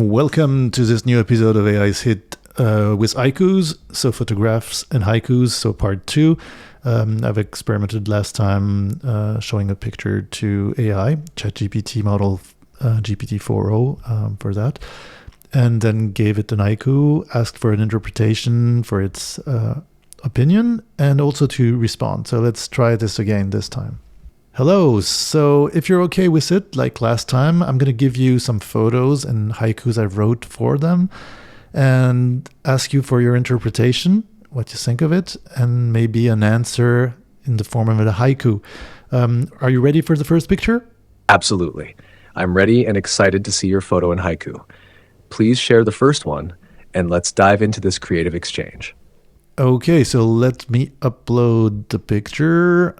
Welcome to this new episode of AI's Hit with haikus, so photographs and haikus, so part 2. I've experimented last time showing a picture to AI, ChatGPT model GPT-4o for that, and then gave it an haiku, asked for an interpretation for its opinion, and also to respond. So let's try this again this time. Hello, so if you're okay with it, like last time, I'm going to give you some photos and haikus I wrote for them and ask you for your interpretation, what you think of it, and maybe an answer in the form of a haiku. Are you ready for the first picture? Absolutely. I'm ready and excited to see your photo and haiku. Please share the first one, and let's dive into this creative exchange. Okay, so let me upload the picture.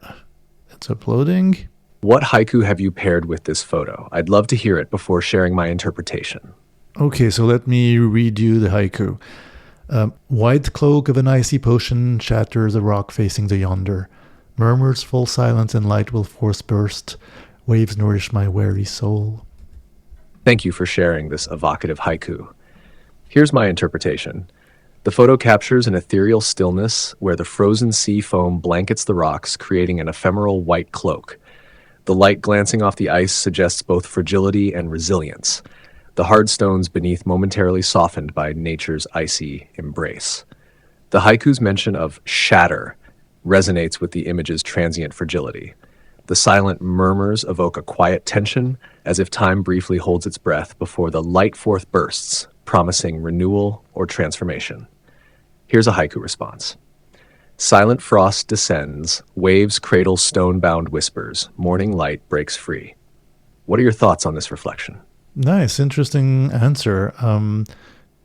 It's uploading. What haiku have you paired with this photo? I'd love to hear it before sharing my interpretation. Okay, so let me read you the haiku. White cloak of an icy potion shatters a rock facing the yonder. Murmurs fall silent and light will force burst. Waves nourish my weary soul. Thank you for sharing this evocative haiku. Here's my interpretation. The photo captures an ethereal stillness where the frozen sea foam blankets the rocks, creating an ephemeral white cloak. The light glancing off the ice suggests both fragility and resilience, the hard stones beneath momentarily softened by nature's icy embrace. The haiku's mention of shatter resonates with the image's transient fragility. The silent murmurs evoke a quiet tension, as if time briefly holds its breath before the light forth bursts, promising renewal or transformation. Here's a haiku response. Silent frost descends, waves cradle stone-bound whispers, morning light breaks free. What are your thoughts on this reflection? Nice, interesting answer.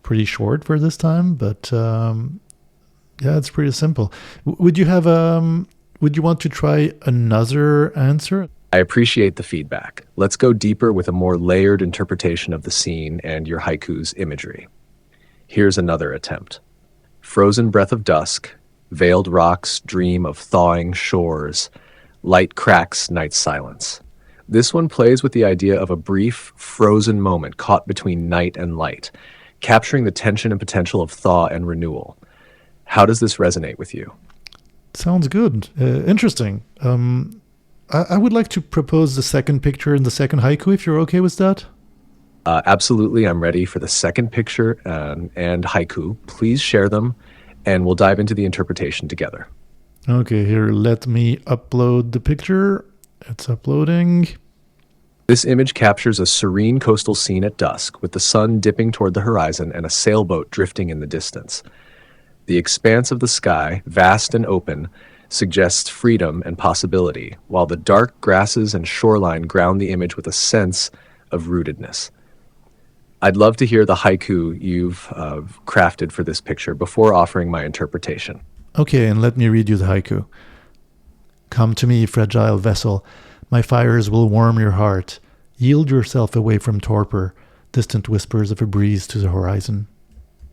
Pretty short for this time, but yeah, it's pretty simple. Would you want to try another answer? I appreciate the feedback. Let's go deeper with a more layered interpretation of the scene and your haiku's imagery. Here's another attempt. Frozen breath of dusk, veiled rocks dream of thawing shores, light cracks night's silence. This one plays with the idea of a brief, frozen moment caught between night and light, capturing the tension and potential of thaw and renewal. How does this resonate with you? Sounds good. Interesting. I would like to propose the second picture and the second haiku, if you're okay with that. Absolutely, I'm ready for the second picture and haiku. Please share them, and we'll dive into the interpretation together. Okay, here, let me upload the picture. It's uploading. This image captures a serene coastal scene at dusk, with the sun dipping toward the horizon and a sailboat drifting in the distance. The expanse of the sky, vast and open, suggests freedom and possibility, while the dark grasses and shoreline ground the image with a sense of rootedness. I'd love to hear the haiku you've crafted for this picture before offering my interpretation. Okay, and let me read you the haiku. Come to me, fragile vessel. My fires will warm your heart. Yield yourself away from torpor, distant whispers of a breeze to the horizon.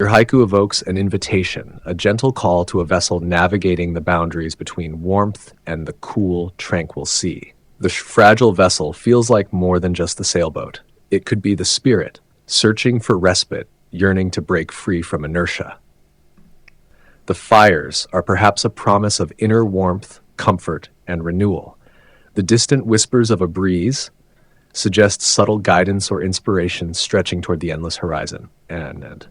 Your haiku evokes an invitation, a gentle call to a vessel navigating the boundaries between warmth and the cool, tranquil sea. The fragile vessel feels like more than just the sailboat. It could be the spirit, searching for respite, yearning to break free from inertia. The fires are perhaps a promise of inner warmth, comfort, and renewal. The distant whispers of a breeze suggest subtle guidance or inspiration stretching toward the endless horizon. And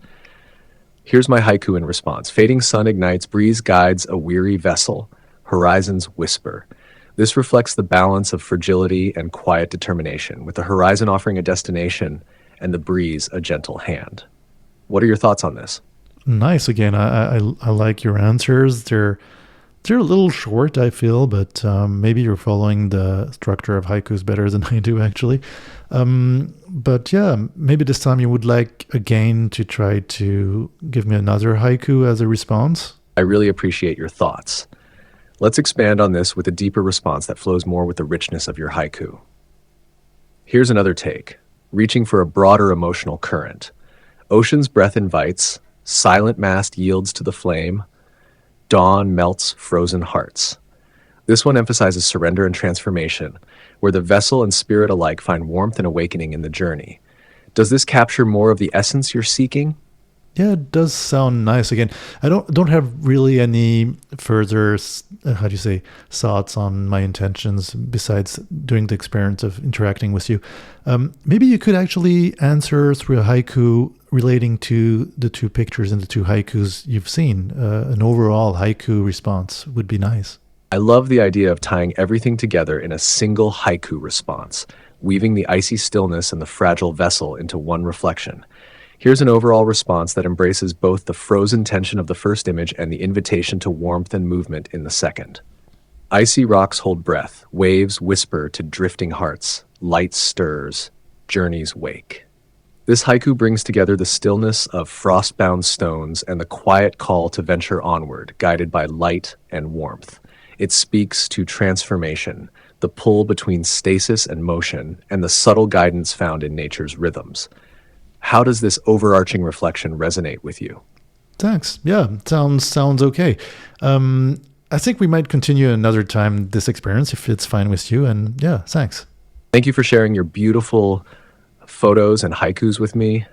here's my haiku in response. Fading sun ignites, breeze guides a weary vessel, horizons whisper. This reflects the balance of fragility and quiet determination, with the horizon offering a destination and the breeze a gentle hand. What are your thoughts on this? Nice. Again, I like your answers. They're a little short, I feel, but maybe you're following the structure of haikus better than I do, actually. But yeah, maybe this time you would like again to try to give me another haiku as a response. I really appreciate your thoughts. Let's expand on this with a deeper response that flows more with the richness of your haiku. Here's another take. Reaching for a broader emotional current. Ocean's breath invites, silent mast yields to the flame, dawn melts frozen hearts. This one emphasizes surrender and transformation, where the vessel and spirit alike find warmth and awakening in the journey. Does this capture more of the essence you're seeking? Yeah, it does sound nice. Again, I don't have really any further, how do you say, thoughts on my intentions besides doing the experience of interacting with you. Maybe you could actually answer through a haiku relating to the two pictures and the two haikus you've seen. An overall haiku response would be nice. I love the idea of tying everything together in a single haiku response, weaving the icy stillness and the fragile vessel into one reflection. Here's an overall response that embraces both the frozen tension of the first image and the invitation to warmth and movement in the second. Icy rocks hold breath, waves whisper to drifting hearts, light stirs, journeys wake. This haiku brings together the stillness of frost-bound stones and the quiet call to venture onward, guided by light and warmth. It speaks to transformation, the pull between stasis and motion, and the subtle guidance found in nature's rhythms. How does this overarching reflection resonate with you? Thanks. Yeah, sounds okay. I think we might continue another time this experience if it's fine with you. And yeah, thanks. Thank you for sharing your beautiful photos and haikus with me.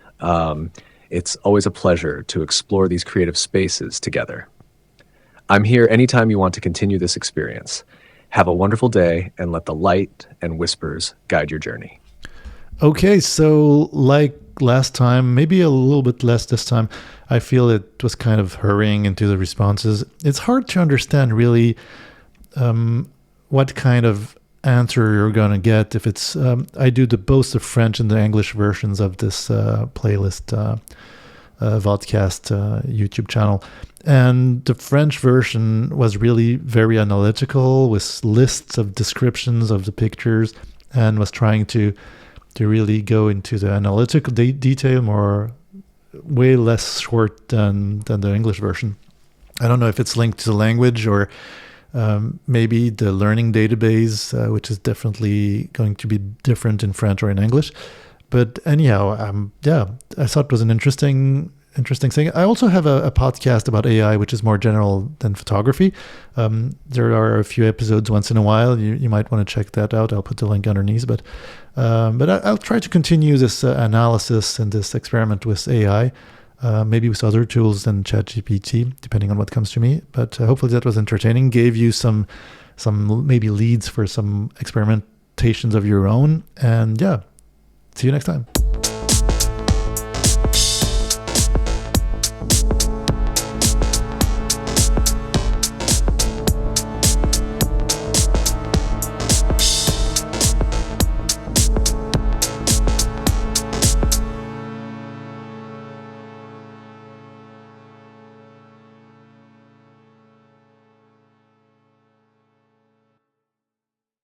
It's always a pleasure to explore these creative spaces together. I'm here anytime you want to continue this experience. Have a wonderful day and let the light and whispers guide your journey. Okay, so like last time, maybe a little bit less this time, I feel it was kind of hurrying into the responses. It's hard to understand really what kind of answer you're going to get if it's I do both the French and the English versions of this playlist vodcast YouTube channel, and the French version was really very analytical with lists of descriptions of the pictures and was trying to really go into the analytical detail more, way less short than the English version. I don't know if it's linked to the language or maybe the learning database, which is definitely going to be different in French or in English. But anyhow, yeah, I thought it was an interesting thing. I also have a podcast about AI, which is more general than photography. There are a few episodes once in a while. You might want to check that out. I'll put the link underneath. But I'll try to continue this analysis and this experiment with AI, maybe with other tools than ChatGPT, depending on what comes to me. But hopefully that was entertaining, gave you some maybe leads for some experimentations of your own. And yeah, see you next time.